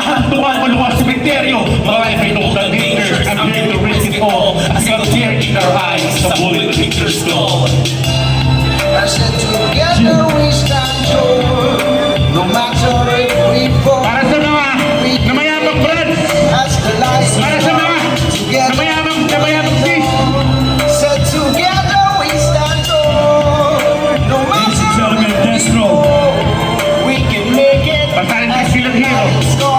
kahantungan o luwang sementeryo. Mga pinungan haters, I'm here to risk it all. I see a tear in our eyes, a bullet in your skull. I said together we stand tall, no matter if we fall. Para sa mga namayamang brad, As the lights para sa mga together, namayamang sis. said together we stand tall, no matter if we fall. We can make it. Pantalan ka silang hero. Let's go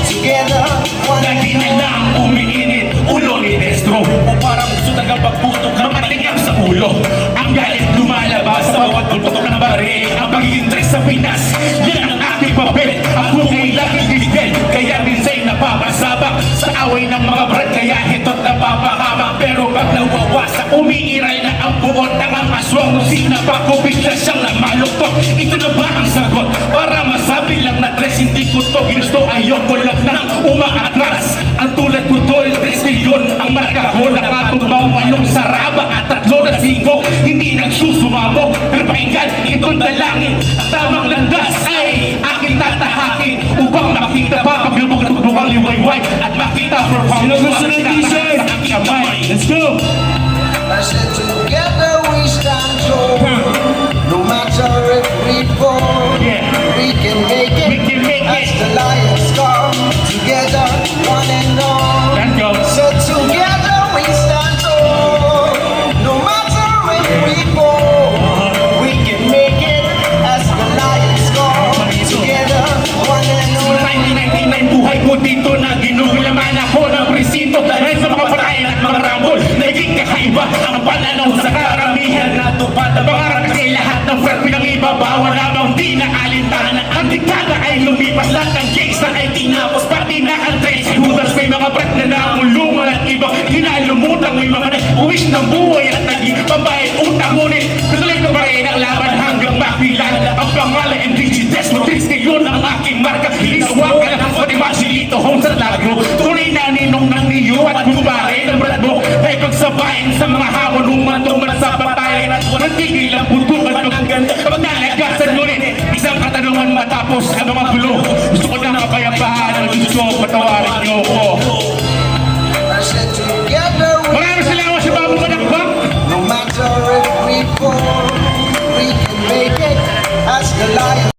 together. Lagi na lang umiinit ulo ni Destro. O parang gusto tagapagputok na matingap sa ulo. Ang galit lumalabas sa bawat tutok ng baril. Ang pagiging tres sa Pinas, yan ang aking papel. Ako ay laging diligent, kaya minsa'y napapasabak sa away ng mga brad, kaya hito't napapahamak. Pero pag nawawasak, umiiral na ang buot ng ang aswang. Sinapak ko, bigla siyang namaluktok. Ito na ba ang sagot? Para masabi lang na tres, hindi ko to ginusto. Ayoko lang nang umaatras. Ang tulad ko tol, 3 milyon ang marka ko. Nakatumbang 8 saraba at 3 na 5. Hindi nagsusumamo, pero pakinggan itong dalangin. Ang tamang landas ay aking tatahakin upang makita pa paglubog na tumbang liwayway at makita perform. Sino gusto ng t-shirt? Let's go! I said together we stand tall, no matter if we fall. Yeah. We can make it. We can make As it. the lions come together, one and all. Let's go! Said together we stand tall, no matter if we fall. We can make it. As the lions come together, one and all. 1999 buhay ko dito na ginugulaman ako ng presinto dahil sa mga patayan at mga rambol. Naging kakaiba ang pananaw sa karamihan na tupad ang pangarap kasi lahat ng frat pinang-ibabawa lamang di na alintana. Ang diktada ay lumipas, lahat ng gangsta ay tinapos, pati na ang trace. Judas may mga frat na namulungan at ibang hinalumutang, may mga nag-uwis ng buhay at naging pambayad utang. Ngunit tuloy ko pa rin ang laban hanggang makilala ang pangalan and digites mo. Triste yun ang aking marka. Inawakan ang Fatima home sa Lagro. Tunay na ninong ng niyo at kumpare ng brad mo. Ay pagsabayin sa mga hamon umatuman sa patayan at walang tigil ang buntukan ng ganda. Kapag nalagasan ngunit isang katanungan matapos ang mga gulo. Gusto ko ng kapayapaan ang gusto patawarin niyo ko. I said together we Maraming salamat sa bago manakbang. no matter if we fall, we can make it. As the lions